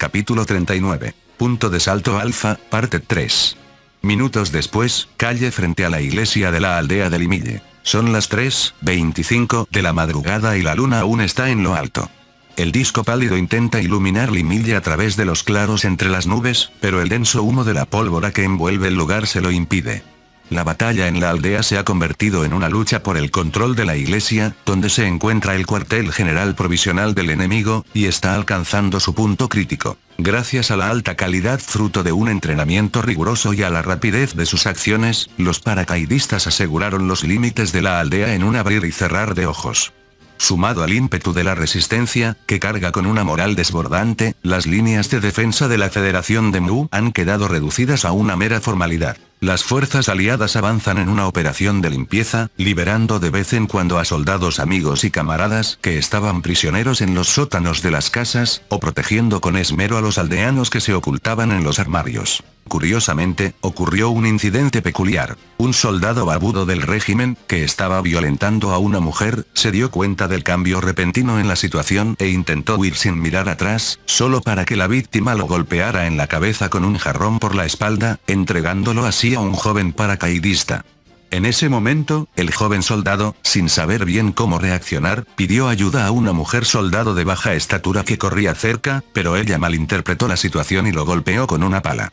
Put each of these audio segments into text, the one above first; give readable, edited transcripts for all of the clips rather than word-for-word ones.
Capítulo 39. Punto de salto alfa, parte 3. Minutos después, calle frente a la iglesia de la aldea de Limille. Son las 3:25 de la madrugada y la luna aún está en lo alto. El disco pálido intenta iluminar Limille a través de los claros entre las nubes, pero el denso humo de la pólvora que envuelve el lugar se lo impide. La batalla en la aldea se ha convertido en una lucha por el control de la iglesia, donde se encuentra el cuartel general provisional del enemigo, y está alcanzando su punto crítico. Gracias a la alta calidad fruto de un entrenamiento riguroso y a la rapidez de sus acciones, los paracaidistas aseguraron los límites de la aldea en un abrir y cerrar de ojos. Sumado al ímpetu de la resistencia, que carga con una moral desbordante, las líneas de defensa de la Federación de Mu han quedado reducidas a una mera formalidad. Las fuerzas aliadas avanzan en una operación de limpieza, liberando de vez en cuando a soldados amigos y camaradas que estaban prisioneros en los sótanos de las casas, o protegiendo con esmero a los aldeanos que se ocultaban en los armarios. Curiosamente, ocurrió un incidente peculiar. Un soldado barbudo del régimen, que estaba violentando a una mujer, se dio cuenta del cambio repentino en la situación e intentó huir sin mirar atrás, solo para que la víctima lo golpeara en la cabeza con un jarrón por la espalda, entregándolo así a un joven paracaidista. En ese momento, el joven soldado, sin saber bien cómo reaccionar, pidió ayuda a una mujer soldado de baja estatura que corría cerca, pero ella malinterpretó la situación y lo golpeó con una pala.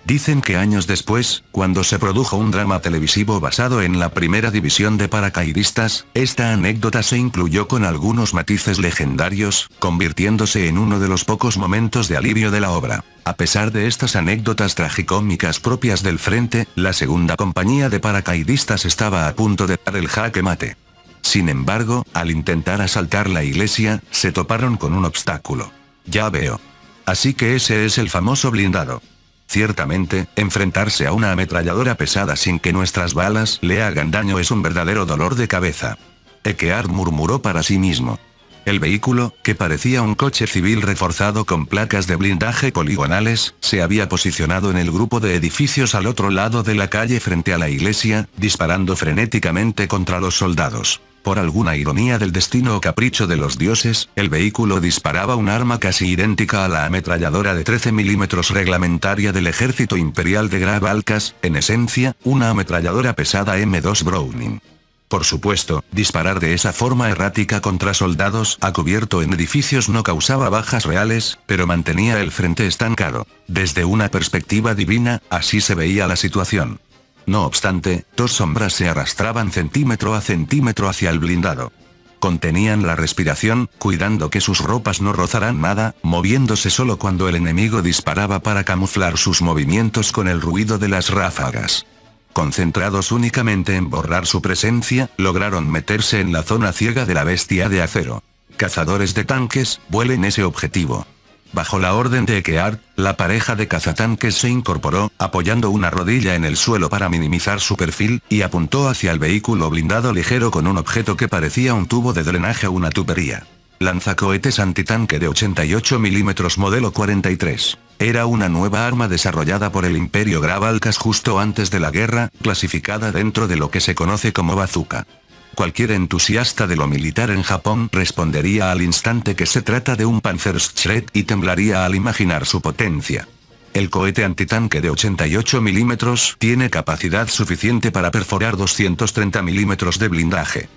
Dicen que años después, cuando se produjo un drama televisivo basado en la primera división de paracaidistas, esta anécdota se incluyó con algunos matices legendarios, convirtiéndose en uno de los pocos momentos de alivio de la obra. A pesar de estas anécdotas tragicómicas propias del frente, la segunda compañía de paracaidistas estaba a punto de dar el jaque mate. Sin embargo, al intentar asaltar la iglesia, se toparon con un obstáculo. Ya veo. Así que ese es el famoso blindado. Ciertamente, enfrentarse a una ametralladora pesada sin que nuestras balas le hagan daño es un verdadero dolor de cabeza. Ekeard murmuró para sí mismo. El vehículo, que parecía un coche civil reforzado con placas de blindaje poligonales, se había posicionado en el grupo de edificios al otro lado de la calle frente a la iglesia, disparando frenéticamente contra los soldados. Por alguna ironía del destino o capricho de los dioses, el vehículo disparaba un arma casi idéntica a la ametralladora de 13 milímetros reglamentaria del ejército imperial de Graf Alcas, en esencia, una ametralladora pesada M2 Browning. Por supuesto, disparar de esa forma errática contra soldados a cubierto en edificios no causaba bajas reales, pero mantenía el frente estancado. Desde una perspectiva divina, así se veía la situación. No obstante, dos sombras se arrastraban centímetro a centímetro hacia el blindado. Contenían la respiración, cuidando que sus ropas no rozaran nada, moviéndose solo cuando el enemigo disparaba para camuflar sus movimientos con el ruido de las ráfagas. Concentrados únicamente en borrar su presencia, lograron meterse en la zona ciega de la bestia de acero. Cazadores de tanques, vuelen ese objetivo. Bajo la orden de Ekeard, la pareja de cazatanques se incorporó, apoyando una rodilla en el suelo para minimizar su perfil, y apuntó hacia el vehículo blindado ligero con un objeto que parecía un tubo de drenaje o una tubería. Lanzacohetes antitanque de 88 milímetros modelo 43. Era una nueva arma desarrollada por el Imperio Graf Alcas justo antes de la guerra, clasificada dentro de lo que se conoce como bazooka. Cualquier entusiasta de lo militar en Japón respondería al instante que se trata de un Panzerschrott y temblaría al imaginar su potencia. El cohete antitanque de 88 milímetros tiene capacidad suficiente para perforar 230 milímetros de blindaje.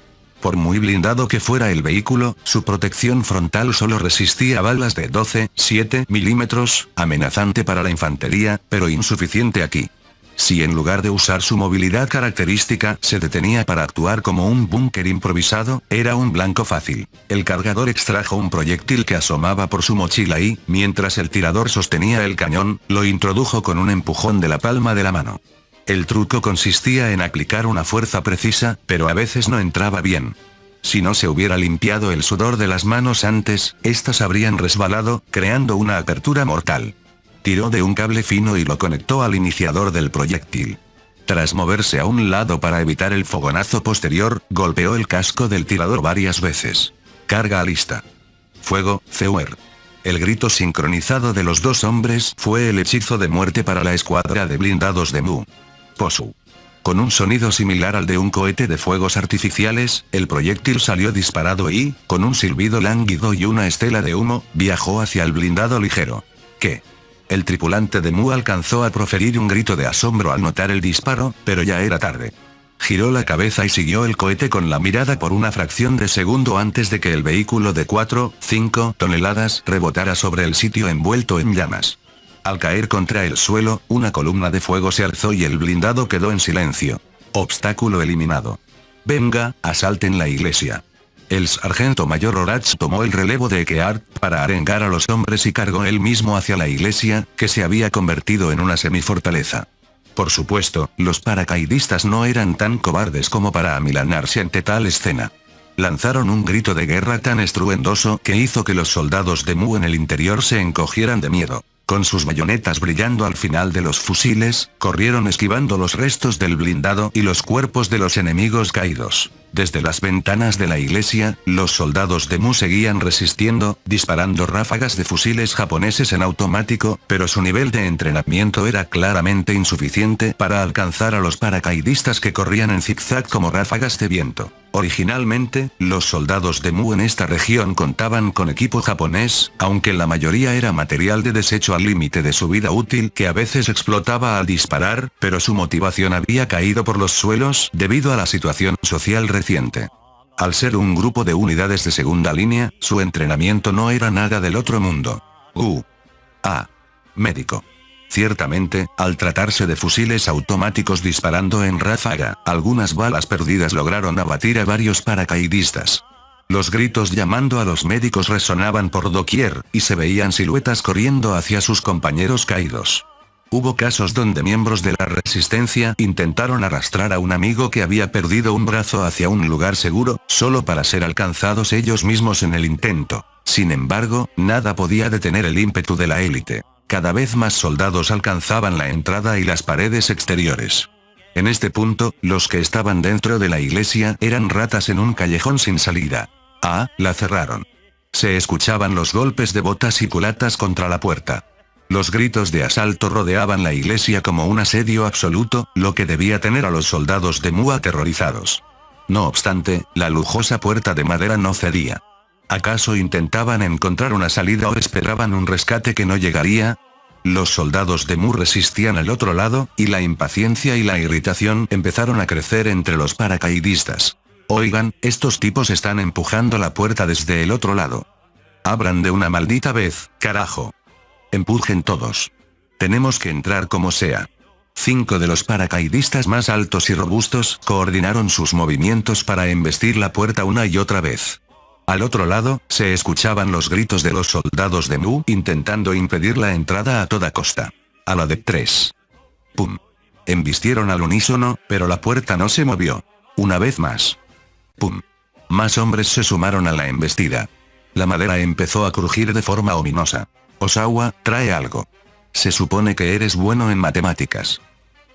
Por muy blindado que fuera el vehículo, su protección frontal solo resistía balas de 12,7 milímetros, amenazante para la infantería, pero insuficiente aquí. Si en lugar de usar su movilidad característica, se detenía para actuar como un búnker improvisado, era un blanco fácil. El cargador extrajo un proyectil que asomaba por su mochila y, mientras el tirador sostenía el cañón, lo introdujo con un empujón de la palma de la mano. El truco consistía en aplicar una fuerza precisa, pero a veces no entraba bien. Si no se hubiera limpiado el sudor de las manos antes, estas habrían resbalado, creando una apertura mortal. Tiró de un cable fino y lo conectó al iniciador del proyectil. Tras moverse a un lado para evitar el fogonazo posterior, golpeó el casco del tirador varias veces. Carga lista. Fuego, Feuer. El grito sincronizado de los dos hombres fue el hechizo de muerte para la escuadra de blindados de Mu. Posu. Con un sonido similar al de un cohete de fuegos artificiales, el proyectil salió disparado y, con un silbido lánguido y una estela de humo, viajó hacia el blindado ligero. ¿Qué? El tripulante de Mu alcanzó a proferir un grito de asombro al notar el disparo, pero ya era tarde. Giró la cabeza y siguió el cohete con la mirada por una fracción de segundo antes de que el vehículo de 4-5 toneladas rebotara sobre el sitio envuelto en llamas. Al caer contra el suelo, una columna de fuego se alzó y el blindado quedó en silencio. Obstáculo eliminado. Venga, asalten la iglesia. El sargento mayor Horatz tomó el relevo de Ekeard para arengar a los hombres y cargó él mismo hacia la iglesia, que se había convertido en una semifortaleza. Por supuesto, los paracaidistas no eran tan cobardes como para amilanarse ante tal escena. Lanzaron un grito de guerra tan estruendoso que hizo que los soldados de Mu en el interior se encogieran de miedo. Con sus bayonetas brillando al final de los fusiles, corrieron esquivando los restos del blindado y los cuerpos de los enemigos caídos. Desde las ventanas de la iglesia, los soldados de Mu seguían resistiendo, disparando ráfagas de fusiles japoneses en automático, pero su nivel de entrenamiento era claramente insuficiente para alcanzar a los paracaidistas que corrían en zigzag como ráfagas de viento. Originalmente, los soldados de Mu en esta región contaban con equipo japonés, aunque la mayoría era material de desecho al límite de su vida útil que a veces explotaba al disparar, pero su motivación había caído por los suelos debido a la situación social reciente. Al ser un grupo de unidades de segunda línea, su entrenamiento no era nada del otro mundo. Médico. Ciertamente, al tratarse de fusiles automáticos disparando en ráfaga, algunas balas perdidas lograron abatir a varios paracaidistas. Los gritos llamando a los médicos resonaban por doquier, y se veían siluetas corriendo hacia sus compañeros caídos. Hubo casos donde miembros de la resistencia intentaron arrastrar a un amigo que había perdido un brazo hacia un lugar seguro, solo para ser alcanzados ellos mismos en el intento. Sin embargo, nada podía detener el ímpetu de la élite. Cada vez más soldados alcanzaban la entrada y las paredes exteriores. En este punto, los que estaban dentro de la iglesia eran ratas en un callejón sin salida. La cerraron. Se escuchaban los golpes de botas y culatas contra la puerta. Los gritos de asalto rodeaban la iglesia como un asedio absoluto, lo que debía tener a los soldados de Mu aterrorizados. No obstante, la lujosa puerta de madera no cedía. ¿Acaso intentaban encontrar una salida o esperaban un rescate que no llegaría? Los soldados de Mu resistían al otro lado, y la impaciencia y la irritación empezaron a crecer entre los paracaidistas. Oigan, estos tipos están empujando la puerta desde el otro lado. Abran de una maldita vez, carajo. Empujen todos. Tenemos que entrar como sea. 5 de los paracaidistas más altos y robustos coordinaron sus movimientos para embestir la puerta una y otra vez. Al otro lado, se escuchaban los gritos de los soldados de Mu intentando impedir la entrada a toda costa. A la de 3. ¡Pum! Embistieron al unísono, pero la puerta no se movió. Una vez más. ¡Pum! Más hombres se sumaron a la embestida. La madera empezó a crujir de forma ominosa. Osawa, trae algo. Se supone que eres bueno en matemáticas.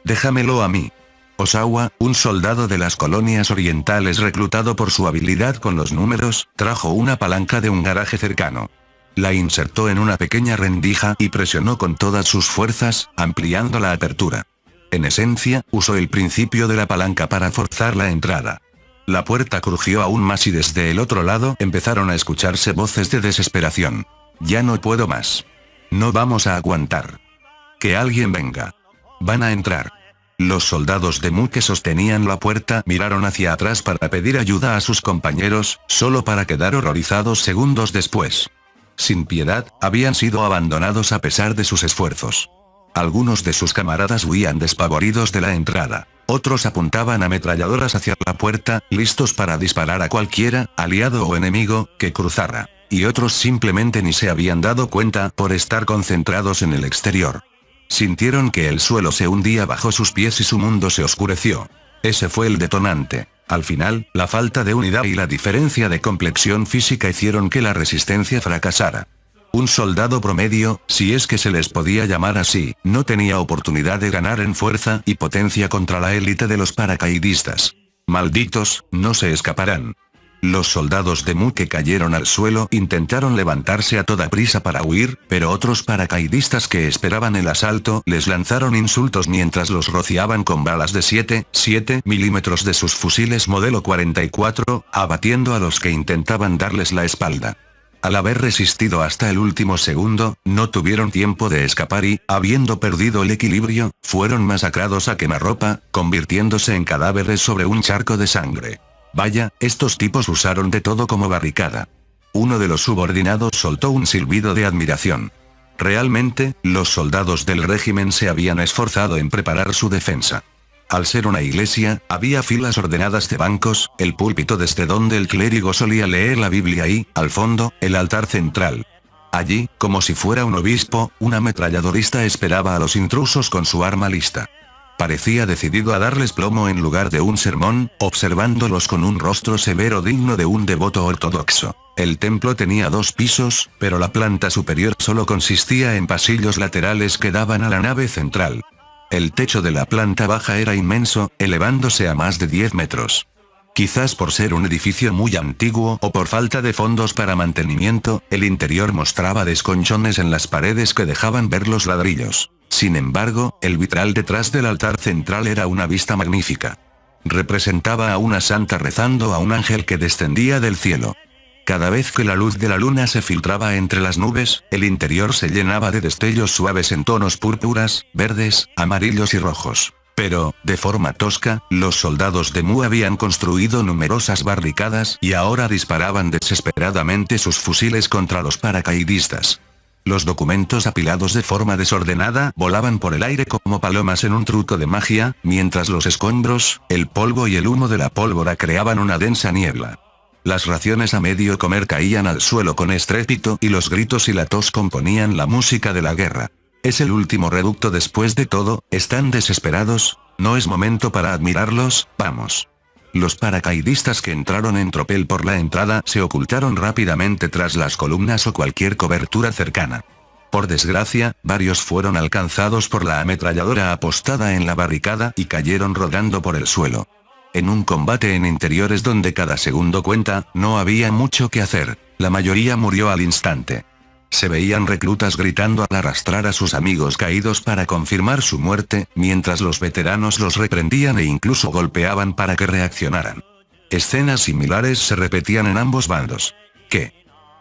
Déjamelo a mí. Osawa, un soldado de las colonias orientales reclutado por su habilidad con los números, trajo una palanca de un garaje cercano. La insertó en una pequeña rendija y presionó con todas sus fuerzas, ampliando la apertura. En esencia, usó el principio de la palanca para forzar la entrada. La puerta crujió aún más y desde el otro lado empezaron a escucharse voces de desesperación. Ya no puedo más. No vamos a aguantar. Que alguien venga. Van a entrar. Los soldados de Mu que sostenían la puerta miraron hacia atrás para pedir ayuda a sus compañeros, solo para quedar horrorizados segundos después. Sin piedad, habían sido abandonados a pesar de sus esfuerzos. Algunos de sus camaradas huían despavoridos de la entrada. Otros apuntaban ametralladoras hacia la puerta, listos para disparar a cualquiera, aliado o enemigo, que cruzara. Y otros simplemente ni se habían dado cuenta por estar concentrados en el exterior. Sintieron que el suelo se hundía bajo sus pies y su mundo se oscureció. Ese fue el detonante. Al final, la falta de unidad y la diferencia de complexión física hicieron que la resistencia fracasara. Un soldado promedio, si es que se les podía llamar así, no tenía oportunidad de ganar en fuerza y potencia contra la élite de los paracaidistas. Malditos, no se escaparán. Los soldados de Mu que cayeron al suelo intentaron levantarse a toda prisa para huir, pero otros paracaidistas que esperaban el asalto les lanzaron insultos mientras los rociaban con balas de 7 milímetros de sus fusiles modelo 44, abatiendo a los que intentaban darles la espalda. Al haber resistido hasta el último segundo, no tuvieron tiempo de escapar y, habiendo perdido el equilibrio, fueron masacrados a quemarropa, convirtiéndose en cadáveres sobre un charco de sangre. Vaya, estos tipos usaron de todo como barricada. Uno de los subordinados soltó un silbido de admiración. Realmente, los soldados del régimen se habían esforzado en preparar su defensa. Al ser una iglesia, había filas ordenadas de bancos, el púlpito desde donde el clérigo solía leer la Biblia y, al fondo, el altar central. Allí, como si fuera un obispo, un ametralladorista esperaba a los intrusos con su arma lista. Parecía decidido a darles plomo en lugar de un sermón, observándolos con un rostro severo digno de un devoto ortodoxo. El templo tenía 2 pisos, pero la planta superior solo consistía en pasillos laterales que daban a la nave central. El techo de la planta baja era inmenso, elevándose a más de 10 metros. Quizás por ser un edificio muy antiguo o por falta de fondos para mantenimiento, el interior mostraba desconchones en las paredes que dejaban ver los ladrillos. Sin embargo, el vitral detrás del altar central era una vista magnífica. Representaba a una santa rezando a un ángel que descendía del cielo. Cada vez que la luz de la luna se filtraba entre las nubes, el interior se llenaba de destellos suaves en tonos púrpuras, verdes, amarillos y rojos. Pero, de forma tosca, los soldados de Mu habían construido numerosas barricadas y ahora disparaban desesperadamente sus fusiles contra los paracaidistas. Los documentos apilados de forma desordenada volaban por el aire como palomas en un truco de magia, mientras los escombros, el polvo y el humo de la pólvora creaban una densa niebla. Las raciones a medio comer caían al suelo con estrépito y los gritos y la tos componían la música de la guerra. Es el último reducto después de todo, están desesperados, no es momento para admirarlos, vamos. Los paracaidistas que entraron en tropel por la entrada se ocultaron rápidamente tras las columnas o cualquier cobertura cercana. Por desgracia, varios fueron alcanzados por la ametralladora apostada en la barricada y cayeron rodando por el suelo. En un combate en interiores donde cada segundo cuenta, no había mucho que hacer, la mayoría murió al instante. Se veían reclutas gritando al arrastrar a sus amigos caídos para confirmar su muerte, mientras los veteranos los reprendían e incluso golpeaban para que reaccionaran. Escenas similares se repetían en ambos bandos. ¿Qué?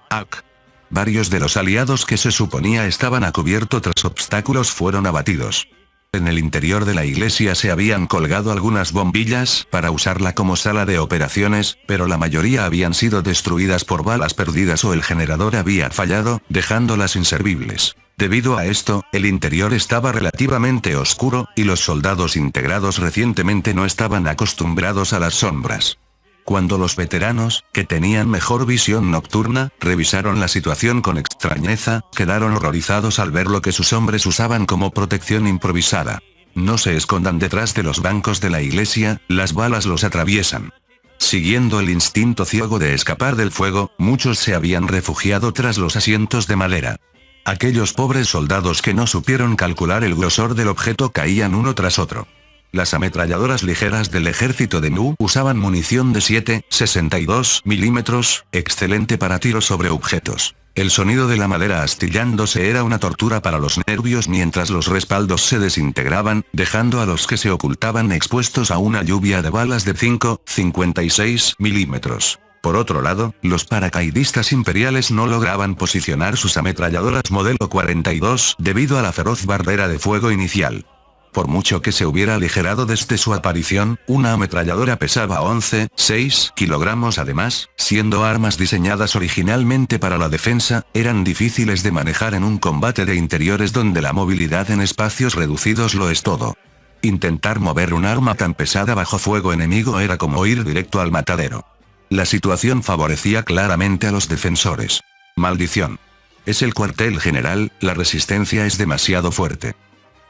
¡Ac! Varios de los aliados que se suponía estaban a cubierto tras obstáculos fueron abatidos. En el interior de la iglesia se habían colgado algunas bombillas para usarla como sala de operaciones, pero la mayoría habían sido destruidas por balas perdidas o el generador había fallado, dejándolas inservibles. Debido a esto, el interior estaba relativamente oscuro, y los soldados integrados recientemente no estaban acostumbrados a las sombras. Cuando los veteranos, que tenían mejor visión nocturna, revisaron la situación con extrañeza, quedaron horrorizados al ver lo que sus hombres usaban como protección improvisada. No se escondan detrás de los bancos de la iglesia, las balas los atraviesan. Siguiendo el instinto ciego de escapar del fuego, muchos se habían refugiado tras los asientos de madera. Aquellos pobres soldados que no supieron calcular el grosor del objeto caían uno tras otro. Las ametralladoras ligeras del ejército de Mu usaban munición de 7,62 milímetros, excelente para tiros sobre objetos. El sonido de la madera astillándose era una tortura para los nervios mientras los respaldos se desintegraban, dejando a los que se ocultaban expuestos a una lluvia de balas de 5,56 milímetros. Por otro lado, los paracaidistas imperiales no lograban posicionar sus ametralladoras modelo 42 debido a la feroz barrera de fuego inicial. Por mucho que se hubiera aligerado desde su aparición, una ametralladora pesaba 11,6 kilogramos además, siendo armas diseñadas originalmente para la defensa, eran difíciles de manejar en un combate de interiores donde la movilidad en espacios reducidos lo es todo. Intentar mover un arma tan pesada bajo fuego enemigo era como ir directo al matadero. La situación favorecía claramente a los defensores. Maldición. Es el cuartel general, la resistencia es demasiado fuerte.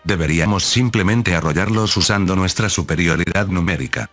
Deberíamos simplemente arrollarlos usando nuestra superioridad numérica.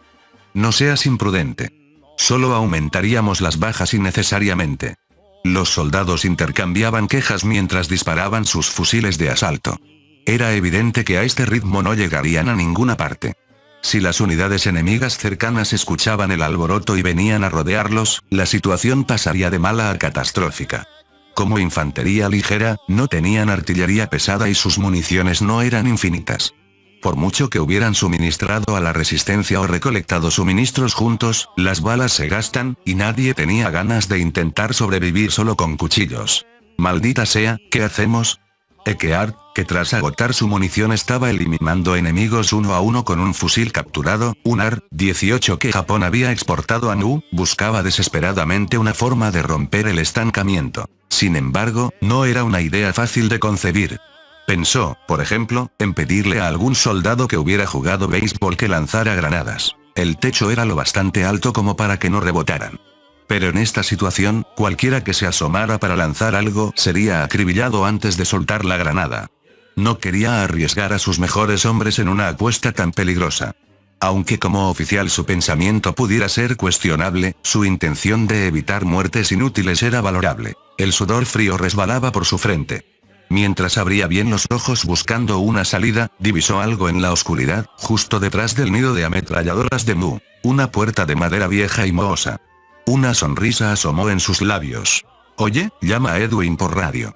No seas imprudente. Solo aumentaríamos las bajas innecesariamente. Los soldados intercambiaban quejas mientras disparaban sus fusiles de asalto. Era evidente que a este ritmo no llegarían a ninguna parte. Si las unidades enemigas cercanas escuchaban el alboroto y venían a rodearlos, la situación pasaría de mala a catastrófica. Como infantería ligera, no tenían artillería pesada y sus municiones no eran infinitas. Por mucho que hubieran suministrado a la resistencia o recolectado suministros juntos, las balas se gastan, y nadie tenía ganas de intentar sobrevivir solo con cuchillos. Maldita sea, ¿qué hacemos? Ekeard, que tras agotar su munición estaba eliminando enemigos uno a uno con un fusil capturado, un AR-18 que Japón había exportado a Nu, buscaba desesperadamente una forma de romper el estancamiento. Sin embargo, no era una idea fácil de concebir. Pensó, por ejemplo, en pedirle a algún soldado que hubiera jugado béisbol que lanzara granadas. El techo era lo bastante alto como para que no rebotaran. Pero en esta situación, cualquiera que se asomara para lanzar algo sería acribillado antes de soltar la granada. No quería arriesgar a sus mejores hombres en una apuesta tan peligrosa. Aunque como oficial su pensamiento pudiera ser cuestionable, su intención de evitar muertes inútiles era valorable. El sudor frío resbalaba por su frente. Mientras abría bien los ojos buscando una salida, divisó algo en la oscuridad, justo detrás del nido de ametralladoras de Mu. Una puerta de madera vieja y mohosa. Una sonrisa asomó en sus labios. «Oye, llama a Edwin por radio».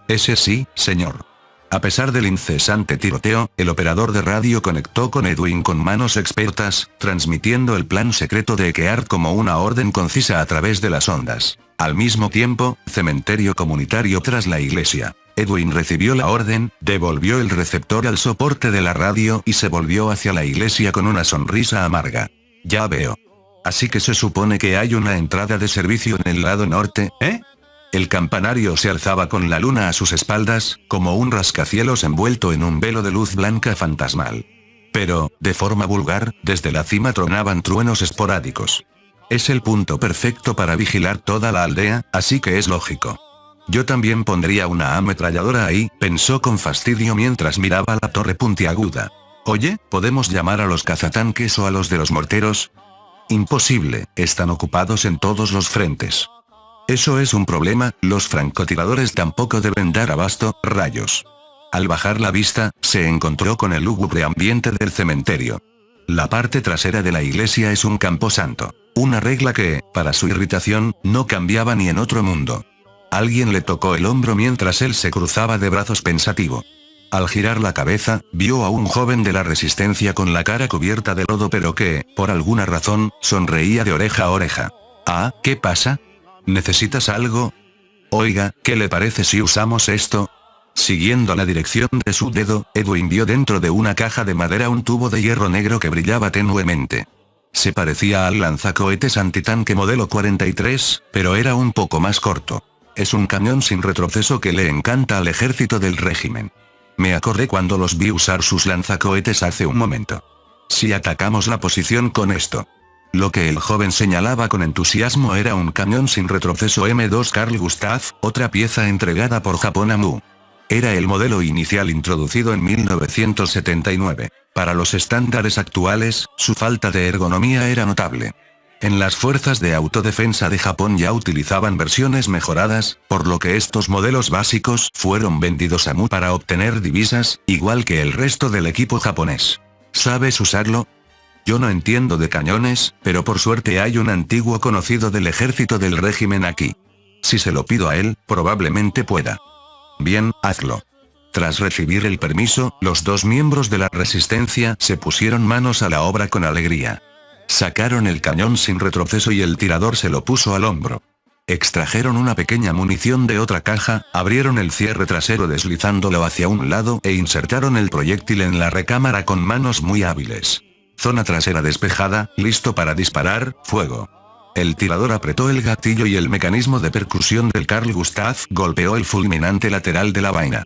«Ese sí, señor». A pesar del incesante tiroteo, el operador de radio conectó con Edwin con manos expertas, transmitiendo el plan secreto de Ekeard como una orden concisa a través de las ondas. Al mismo tiempo, cementerio comunitario tras la iglesia. Edwin recibió la orden, devolvió el receptor al soporte de la radio y se volvió hacia la iglesia con una sonrisa amarga. «Ya veo. Así que se supone que hay una entrada de servicio en el lado norte, ¿eh?» El campanario se alzaba con la luna a sus espaldas, como un rascacielos envuelto en un velo de luz blanca fantasmal. Pero, de forma vulgar, desde la cima tronaban truenos esporádicos. Es el punto perfecto para vigilar toda la aldea, así que es lógico. Yo también pondría una ametralladora ahí, pensó con fastidio mientras miraba la torre puntiaguda. Oye, ¿podemos llamar a los cazatanques o a los de los morteros? Imposible, están ocupados en todos los frentes. Eso es un problema, los francotiradores tampoco deben dar abasto, rayos. Al bajar la vista, se encontró con el lúgubre ambiente del cementerio. La parte trasera de la iglesia es un camposanto. Una regla que, para su irritación, no cambiaba ni en otro mundo. Alguien le tocó el hombro mientras él se cruzaba de brazos pensativo. Al girar la cabeza, vio a un joven de la resistencia con la cara cubierta de lodo pero que, por alguna razón, sonreía de oreja a oreja. «Ah, ¿qué pasa? ¿Necesitas algo? Oiga, ¿qué le parece si usamos esto?» Siguiendo la dirección de su dedo, Edwin vio dentro de una caja de madera un tubo de hierro negro que brillaba tenuemente. Se parecía al lanzacohetes antitanque modelo 43, pero era un poco más corto. Es un cañón sin retroceso que le encanta al ejército del régimen. Me acordé cuando los vi usar sus lanzacohetes hace un momento. Si atacamos la posición con esto. Lo que el joven señalaba con entusiasmo era un cañón sin retroceso M2 Carl Gustav, otra pieza entregada por Japón a Mu. Era el modelo inicial introducido en 1979. Para los estándares actuales, su falta de ergonomía era notable. En las fuerzas de autodefensa de Japón ya utilizaban versiones mejoradas, por lo que estos modelos básicos fueron vendidos a Mu para obtener divisas, igual que el resto del equipo japonés. ¿Sabes usarlo? Yo no entiendo de cañones, pero por suerte hay un antiguo conocido del ejército del régimen aquí. Si se lo pido a él, probablemente pueda. Bien, hazlo. Tras recibir el permiso, los dos miembros de la resistencia se pusieron manos a la obra con alegría. Sacaron el cañón sin retroceso y el tirador se lo puso al hombro. Extrajeron una pequeña munición de otra caja, abrieron el cierre trasero deslizándolo hacia un lado e insertaron el proyectil en la recámara con manos muy hábiles. Zona trasera despejada, listo para disparar, fuego. El tirador apretó el gatillo y el mecanismo de percusión del Carl Gustav golpeó el fulminante lateral de la vaina.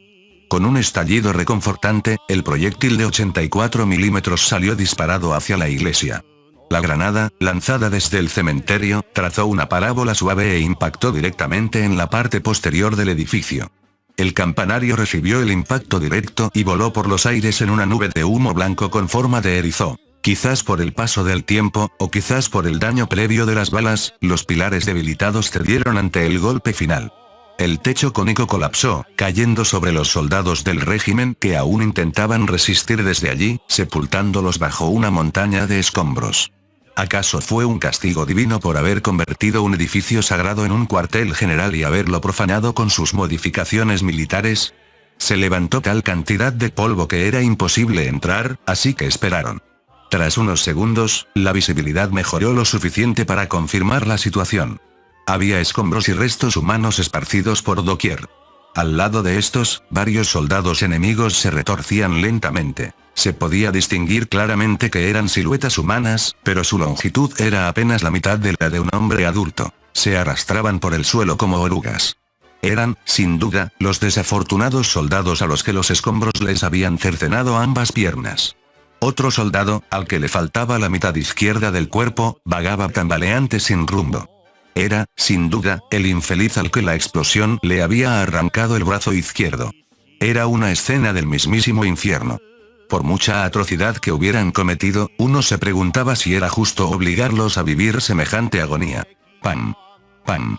Con un estallido reconfortante, el proyectil de 84 milímetros salió disparado hacia la iglesia. La granada, lanzada desde el cementerio, trazó una parábola suave e impactó directamente en la parte posterior del edificio. El campanario recibió el impacto directo y voló por los aires en una nube de humo blanco con forma de erizo. Quizás por el paso del tiempo, o quizás por el daño previo de las balas, los pilares debilitados cedieron ante el golpe final. El techo cónico colapsó, cayendo sobre los soldados del régimen que aún intentaban resistir desde allí, sepultándolos bajo una montaña de escombros. ¿Acaso fue un castigo divino por haber convertido un edificio sagrado en un cuartel general y haberlo profanado con sus modificaciones militares? Se levantó tal cantidad de polvo que era imposible entrar, así que esperaron. Tras unos segundos, la visibilidad mejoró lo suficiente para confirmar la situación. Había escombros y restos humanos esparcidos por doquier. Al lado de estos, varios soldados enemigos se retorcían lentamente. Se podía distinguir claramente que eran siluetas humanas, pero su longitud era apenas la mitad de la de un hombre adulto. Se arrastraban por el suelo como orugas. Eran, sin duda, los desafortunados soldados a los que los escombros les habían cercenado ambas piernas. Otro soldado, al que le faltaba la mitad izquierda del cuerpo, vagaba tambaleante sin rumbo. Era, sin duda, el infeliz al que la explosión le había arrancado el brazo izquierdo. Era una escena del mismísimo infierno. Por mucha atrocidad que hubieran cometido, uno se preguntaba si era justo obligarlos a vivir semejante agonía. ¡Pam! ¡Pam!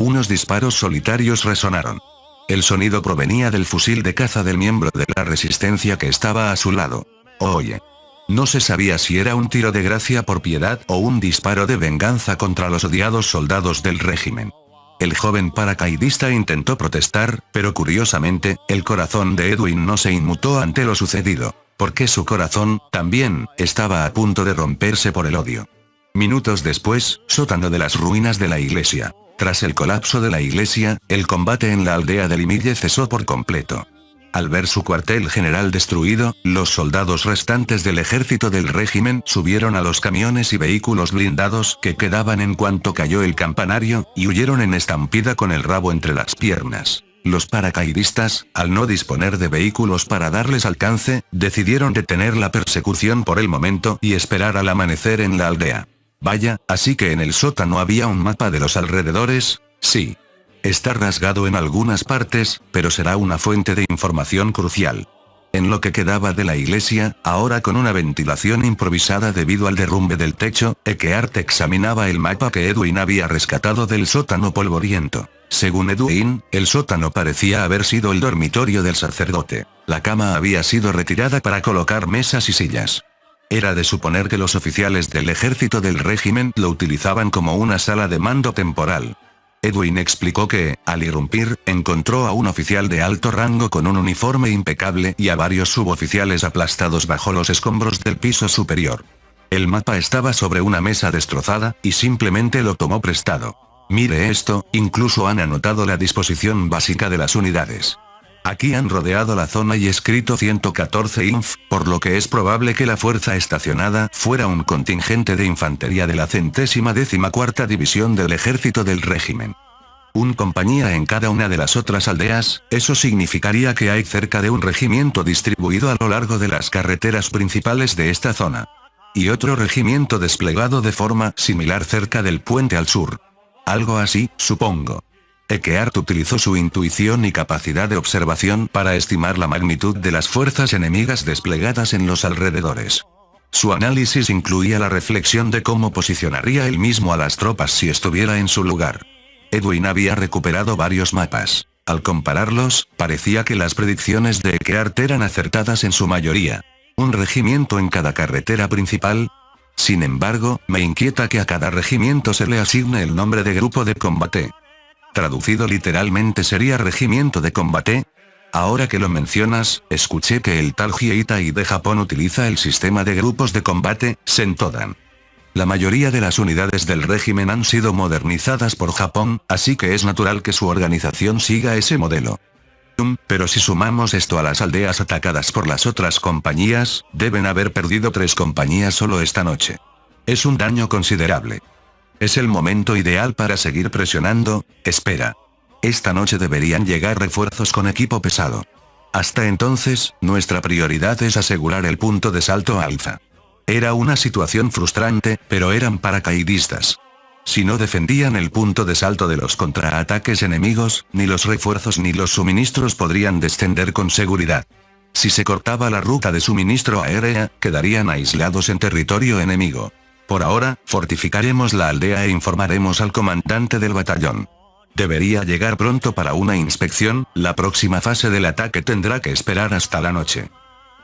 Unos disparos solitarios resonaron. El sonido provenía del fusil de caza del miembro de la resistencia que estaba a su lado. Oye. No se sabía si era un tiro de gracia por piedad o un disparo de venganza contra los odiados soldados del régimen. El joven paracaidista intentó protestar, pero curiosamente, el corazón de Edwin no se inmutó ante lo sucedido, porque su corazón, también, estaba a punto de romperse por el odio. Minutos después, sótano de las ruinas de la iglesia. Tras el colapso de la iglesia, el combate en la aldea de Limille cesó por completo. Al ver su cuartel general destruido, los soldados restantes del ejército del régimen subieron a los camiones y vehículos blindados que quedaban en cuanto cayó el campanario, y huyeron en estampida con el rabo entre las piernas. Los paracaidistas, al no disponer de vehículos para darles alcance, decidieron detener la persecución por el momento y esperar al amanecer en la aldea. Vaya, así que en el sótano había un mapa de los alrededores, sí. Está rasgado en algunas partes, pero será una fuente de información crucial. En lo que quedaba de la iglesia, ahora con una ventilación improvisada debido al derrumbe del techo, Eckheart examinaba el mapa que Edwin había rescatado del sótano polvoriento. Según Edwin, el sótano parecía haber sido el dormitorio del sacerdote. La cama había sido retirada para colocar mesas y sillas. Era de suponer que los oficiales del ejército del régimen lo utilizaban como una sala de mando temporal. Edwin explicó que, al irrumpir, encontró a un oficial de alto rango con un uniforme impecable y a varios suboficiales aplastados bajo los escombros del piso superior. El mapa estaba sobre una mesa destrozada, y simplemente lo tomó prestado. Mire esto, incluso han anotado la disposición básica de las unidades. Aquí han rodeado la zona y escrito 114 inf, por lo que es probable que la fuerza estacionada fuera un contingente de infantería de la 114ª División del Ejército del Régimen. Un compañía en cada una de las otras aldeas, eso significaría que hay cerca de un regimiento distribuido a lo largo de las carreteras principales de esta zona. Y otro regimiento desplegado de forma similar cerca del puente al sur. Algo así, supongo. Eckheart utilizó su intuición y capacidad de observación para estimar la magnitud de las fuerzas enemigas desplegadas en los alrededores. Su análisis incluía la reflexión de cómo posicionaría él mismo a las tropas si estuviera en su lugar. Edwin había recuperado varios mapas. Al compararlos, parecía que las predicciones de Eckheart eran acertadas en su mayoría. Un regimiento en cada carretera principal. Sin embargo, me inquieta que a cada regimiento se le asigne el nombre de grupo de combate. Traducido literalmente sería regimiento de combate. Ahora que lo mencionas, escuché que el tal Hieitai de Japón utiliza el sistema de grupos de combate, Sentodan. La mayoría de las unidades del régimen han sido modernizadas por Japón, así que es natural que su organización siga ese modelo. Pero si sumamos esto a las aldeas atacadas por las otras compañías, deben haber perdido 3 compañías solo esta noche. Es un daño considerable. Es el momento ideal para seguir presionando. Espera. Esta noche deberían llegar refuerzos con equipo pesado. Hasta entonces, nuestra prioridad es asegurar el punto de salto alfa. Era una situación frustrante, pero eran paracaidistas. Si no defendían el punto de salto de los contraataques enemigos, ni los refuerzos ni los suministros podrían descender con seguridad. Si se cortaba la ruta de suministro aérea, quedarían aislados en territorio enemigo. Por ahora, fortificaremos la aldea e informaremos al comandante del batallón. Debería llegar pronto para una inspección. La próxima fase del ataque tendrá que esperar hasta la noche.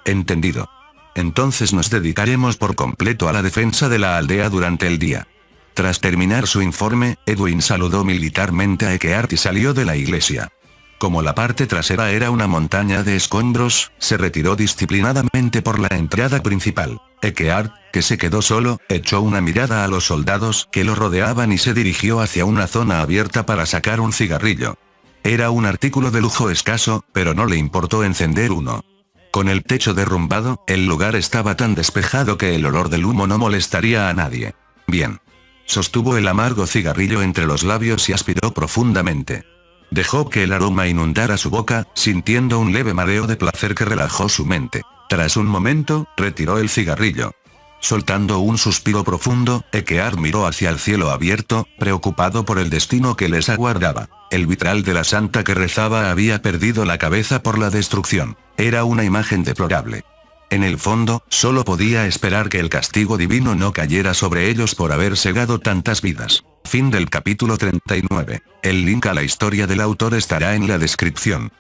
Entendido. Entonces nos dedicaremos por completo a la defensa de la aldea durante el día. Tras terminar su informe, Edwin saludó militarmente a Eckheart y salió de la iglesia. Como la parte trasera era una montaña de escombros, se retiró disciplinadamente por la entrada principal. Ekeard, que se quedó solo, echó una mirada a los soldados que lo rodeaban y se dirigió hacia una zona abierta para sacar un cigarrillo. Era un artículo de lujo escaso, pero no le importó encender uno. Con el techo derrumbado, el lugar estaba tan despejado que el olor del humo no molestaría a nadie. Bien. Sostuvo el amargo cigarrillo entre los labios y aspiró profundamente. Dejó que el aroma inundara su boca, sintiendo un leve mareo de placer que relajó su mente. Tras un momento, retiró el cigarrillo. Soltando un suspiro profundo, Ekeard miró hacia el cielo abierto, preocupado por el destino que les aguardaba. El vitral de la santa que rezaba había perdido la cabeza por la destrucción. Era una imagen deplorable. En el fondo, solo podía esperar que el castigo divino no cayera sobre ellos por haber cegado tantas vidas. Fin del capítulo 39. El link a la historia del autor estará en la descripción.